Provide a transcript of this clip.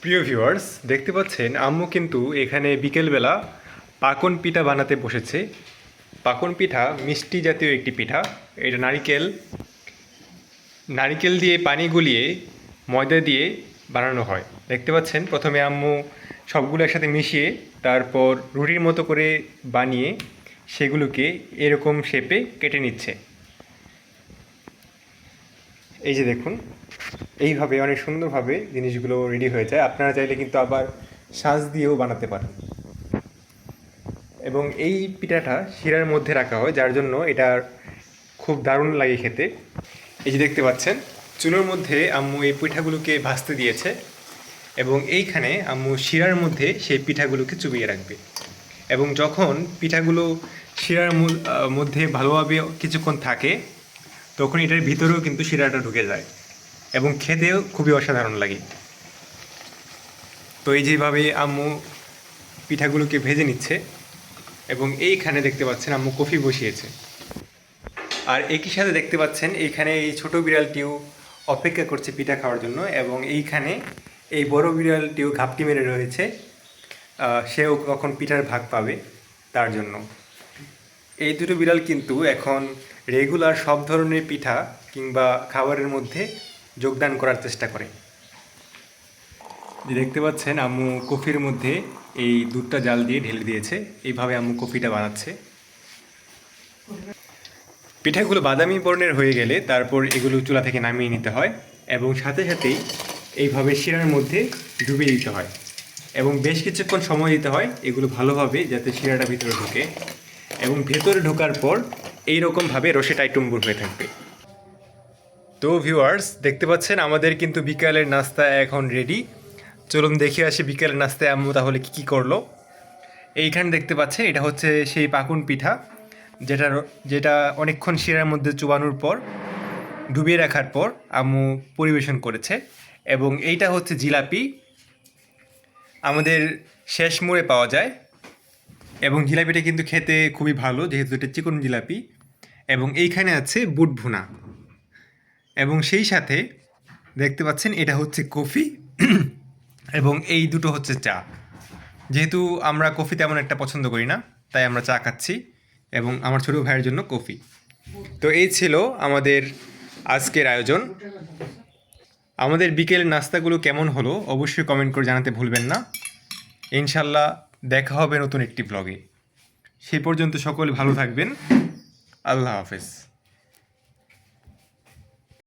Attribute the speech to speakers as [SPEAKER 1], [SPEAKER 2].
[SPEAKER 1] প্রিয় ভিউয়ার্স, দেখতে পাচ্ছেন আম্মু কিন্তু এখানে বিকেলবেলা পাকন পিঠা বানাতে বসেছে। পাকন পিঠা মিষ্টি জাতীয় একটি পিঠা। এটা নারিকেল দিয়ে পানি গুলিয়ে ময়দা দিয়ে বানানো হয়। দেখতে পাচ্ছেন প্রথমে আম্মু সবগুলো একসাথে মিশিয়ে তারপর রুটির মতো করে বানিয়ে সেগুলোকে এরকম শেপে কেটে নিচ্ছে। এই যে দেখুন, এইভাবে অনেক সুন্দরভাবে জিনিসগুলো রেডি হয়ে যায়। আপনারা চাইলে কিন্তু আবার সাজ দিয়েও বানাতে পারেন। এবং এই পিঠাটা শিরার মধ্যে রাখা হয়, যার জন্য এটা খুব দারুণ লাগে খেতে। এই যে দেখতে পাচ্ছেন চুলোর মধ্যে আম্মু এই পিঠাগুলোকে ভাজতে দিয়েছে এবং এইখানে আম্মু শিরার মধ্যে সেই পিঠাগুলোকে চুবিয়ে রাখবে। এবং যখন পিঠাগুলো শিরার মধ্যে ভালোভাবে কিছুক্ষণ থাকে, তখন এটার ভিতরেও কিন্তু শিরাটা ঢুকে যায় এবং খেতেও খুবই অসাধারণ লাগে। তো এই যেভাবে আম্মু পিঠাগুলোকে ভেজে নিচ্ছে এবং এইখানে দেখতে পাচ্ছেন আম্মু কফি বসিয়েছে। আর একই সাথে দেখতে পাচ্ছেন এইখানে এই ছোট বিড়ালটিও অপেক্ষা করছে পিঠা খাওয়ার জন্য এবং এইখানে এই বড় বিড়ালটিও ঘাপটি মেরে রয়েছে, সেও কখন পিঠার ভাগ পাবে তার জন্য। এই দুটো বিড়াল কিন্তু এখন রেগুলার সব ধরনের পিঠা কিংবা খাবারের মধ্যে যোগদান করার চেষ্টা করে। যে দেখতে পাচ্ছেন আম্মু কফির মধ্যে এই দুধটা জাল দিয়ে ঢেলে দিয়েছে। এইভাবে আম্মু কফিটা বানাচ্ছে। পিঠাগুলো বাদামি বর্ণের হয়ে গেলে তারপর এগুলো চুলা থেকে নামিয়ে নিতে হয় এবং সাথে সাথেই এইভাবে শিরার মধ্যে ডুবিয়ে দিতে হয় এবং বেশ কিছুক্ষণ সময় দিতে হয় এগুলো ভালোভাবে যাতে শিরাটা ভিতরে ঢোকে। এবং ভেতরে ঢোকার পর এইরকমভাবে রসে টাইটুম্বুর হয়ে থাকবে। তো ভিউয়ার্স, দেখতে পাচ্ছেন আমাদের কিন্তু বিকালের নাস্তা এখন রেডি। চলুন দেখে আসি বিকেলের নাস্তায় আম্মু তাহলে কী করলো। এইখানে দেখতে পাচ্ছেন এটা হচ্ছে সেই পাকুন পিঠা, যেটা যেটা অনেকক্ষণ শিরার মধ্যে চুবানোর পর ডুবিয়ে রাখার পর আম্মু পরিবেশন করেছে। এবং এইটা হচ্ছে জিলাপি, আমাদের শেষ মোড়ে পাওয়া যায় এবং জিলাপিটা কিন্তু খেতে খুবই ভালো যেহেতু এটা চিকন জিলাপি। এবং এইখানে আছে বুট ভুনা এবং সেই সাথে দেখতে পাচ্ছেন এটা হচ্ছে কফি এবং এই দুটো হচ্ছে চা। যেহেতু আমরা কফি তেমন একটা পছন্দ করি না, তাই আমরা চা খাচ্ছি এবং আমার ছোটো ভাইয়ের জন্য কফি। তো এই ছিল আমাদের আজকের আয়োজন। আমাদের বিকেলের নাস্তাগুলো কেমন হলো অবশ্যই কমেন্ট করে জানাতে ভুলবেন না। ইনশাল্লাহ দেখা হবে নতুন একটি ব্লগে। সেই পর্যন্ত সকলে ভালো থাকবেন। আল্লাহ হাফেজ।